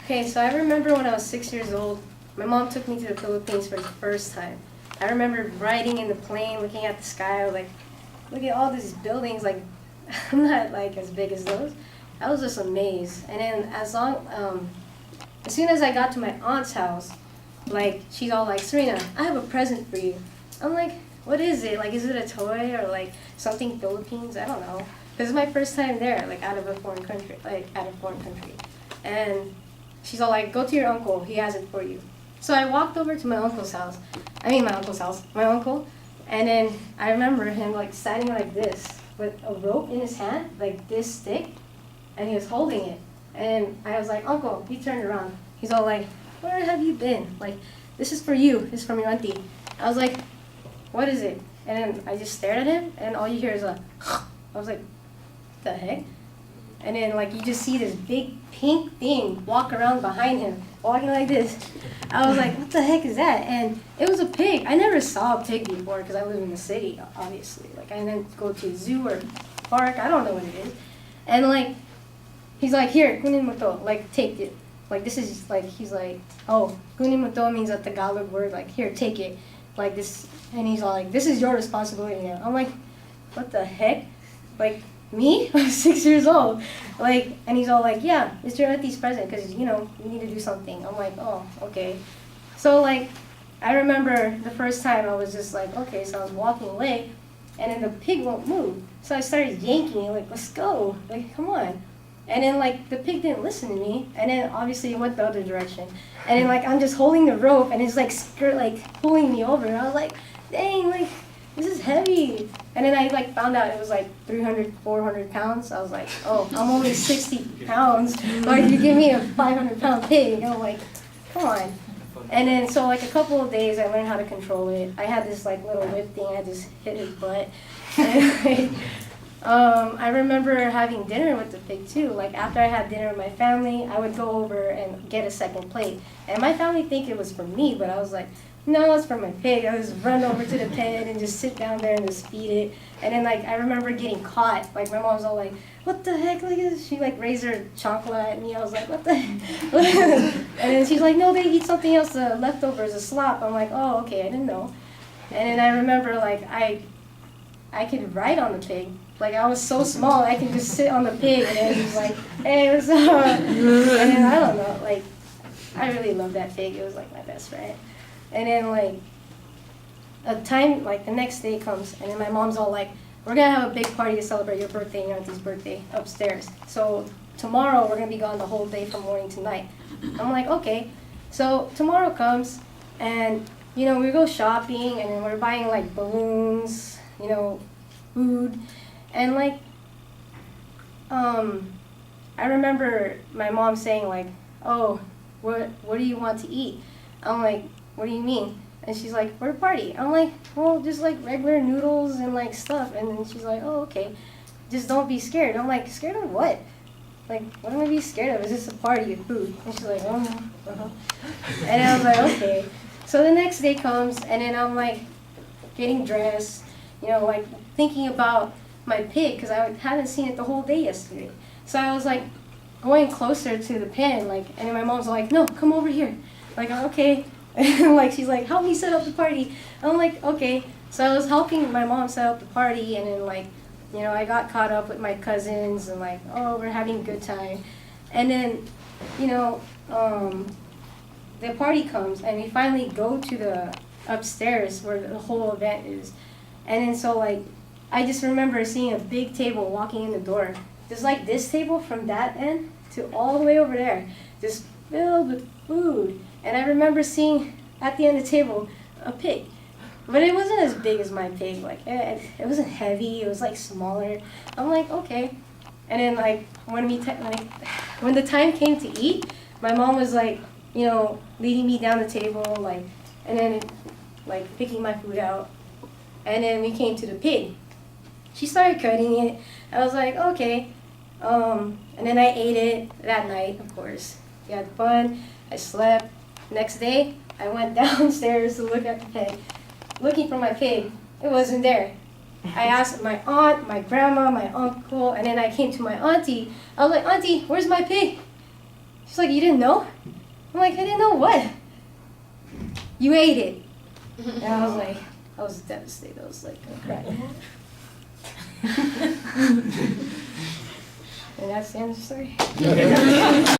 Okay, so I remember when I was 6 years old, my mom took me to the Philippines for the first time. I remember riding in the plane, looking at the sky. I was like, look at all these buildings. Like, I'm not like as big as those. I was just amazed. And then as soon as I got to my aunt's house, like she's all like, Serena, I have a present for you. I'm like, what is it? Like, is it a toy or like something Philippines? I don't know. This is my first time there, like out of a foreign country, And she's all like, go to your uncle, he has it for you. So I walked over to my uncle's house, my uncle, and then I remember him like standing like this with a rope in his hand, like this thick, and he was holding it. And I was like, Uncle, he turned around. He's all like, where have you been? Like, this is for you, this is from your auntie. I was like, what is it? And then I just stared at him, and all you hear is a, I was like, what the heck? And then like you just see this big pink thing walk around behind him, walking like this. I was like, what the heck is that? And it was a pig. I never saw a pig before because I live in the city, obviously. Like I didn't go to a zoo or park. I don't know what it is. And like, he's like, here, kunin mo to. Like, take it. Like this is like, he's like, oh, kunin mo to means a Tagalog word. Like, here, take it. Like this, and he's all like, this is your responsibility now. I'm like, what the heck? Like, me? I was 6 years old. Like, and he's all like, yeah, it's your auntie's present because, you know, you need to do something. I'm like, oh, okay. So, like, I remember the first time I was just like, okay, so I was walking away, and then the pig won't move. So I started yanking it, like, let's go. Like, come on. And then, like, the pig didn't listen to me, and then obviously it went the other direction. And then, like, I'm just holding the rope, and it's, like, pulling me over. And I was like, dang, like, this is heavy. And then I like found out it was like 300, 400 pounds. I was like, oh, I'm only 60 pounds. Like you give me a 500-pound pig. I'm like, come on. And then so like a couple of days I learned how to control it. I had this like little whip thing. I just hit his butt. And, I remember having dinner with the pig too. Like after I had dinner with my family, I would go over and get a second plate. And my family think it was for me, but I was like, no, it's for my pig. I just run over to the pen and just sit down there and just feed it. And then like I remember getting caught. Like my mom was all like, what the heck? Like she like raised her chancla at me. I was like, what the heck? And then she's like, no, they eat something else, leftovers, a slop. I'm like, oh, okay, I didn't know. And then I remember like I could ride on the pig. Like I was so small, I could just sit on the pig and then he's like, hey, what's up? And then I don't know, like I really loved that pig. It was like my best friend. And then like the next day comes, and then my mom's all like, we're gonna have a big party to celebrate your birthday and your auntie's birthday upstairs. So tomorrow we're gonna be gone the whole day from morning to night. I'm like, okay. So tomorrow comes, and you know we go shopping, and then we're buying like balloons, you know, food, and like I remember my mom saying like, oh, what do you want to eat? I'm like, what do you mean? And she's like, we're a party. I'm like, well, just like regular noodles and like stuff. And then she's like, oh, okay. Just don't be scared. I'm like, scared of what? Like, what am I be scared of? It's just a party of food. And she's like, oh, no. Uh-huh. And I was like, okay. So the next day comes, and then I'm like getting dressed, you know, like thinking about my pig, because I hadn't seen it the whole day yesterday. So I was like going closer to the pen, like, and then my mom's like, no, come over here. Like, okay. And like she's like, help me set up the party. I'm like, okay. So I was helping my mom set up the party, and then like, you know, I got caught up with my cousins and like, oh, we're having a good time. And then, you know, the party comes, and we finally go to the upstairs where the whole event is. And then so like, I just remember seeing a big table walking in the door, just like this table from that end to all the way over there, just filled with food. And I remember seeing at the end of the table a pig, but it wasn't as big as my pig. Like it wasn't heavy. It was like smaller. I'm like, okay. And then like when the time came to eat, my mom was like, you know, leading me down the table, like, and then like picking my food out. And then we came to the pig. She started cutting it. I was like, okay. And then I ate it that night, of course. We had fun. I slept. Next day, I went downstairs to look at the pig. Looking for my pig, it wasn't there. I asked my aunt, my grandma, my uncle, and then I came to my auntie. I was like, Auntie, where's my pig? She's like, you didn't know? I'm like, I didn't know what? You ate it. And I was like, I was devastated. I was like, I cried. And that's the end of the story.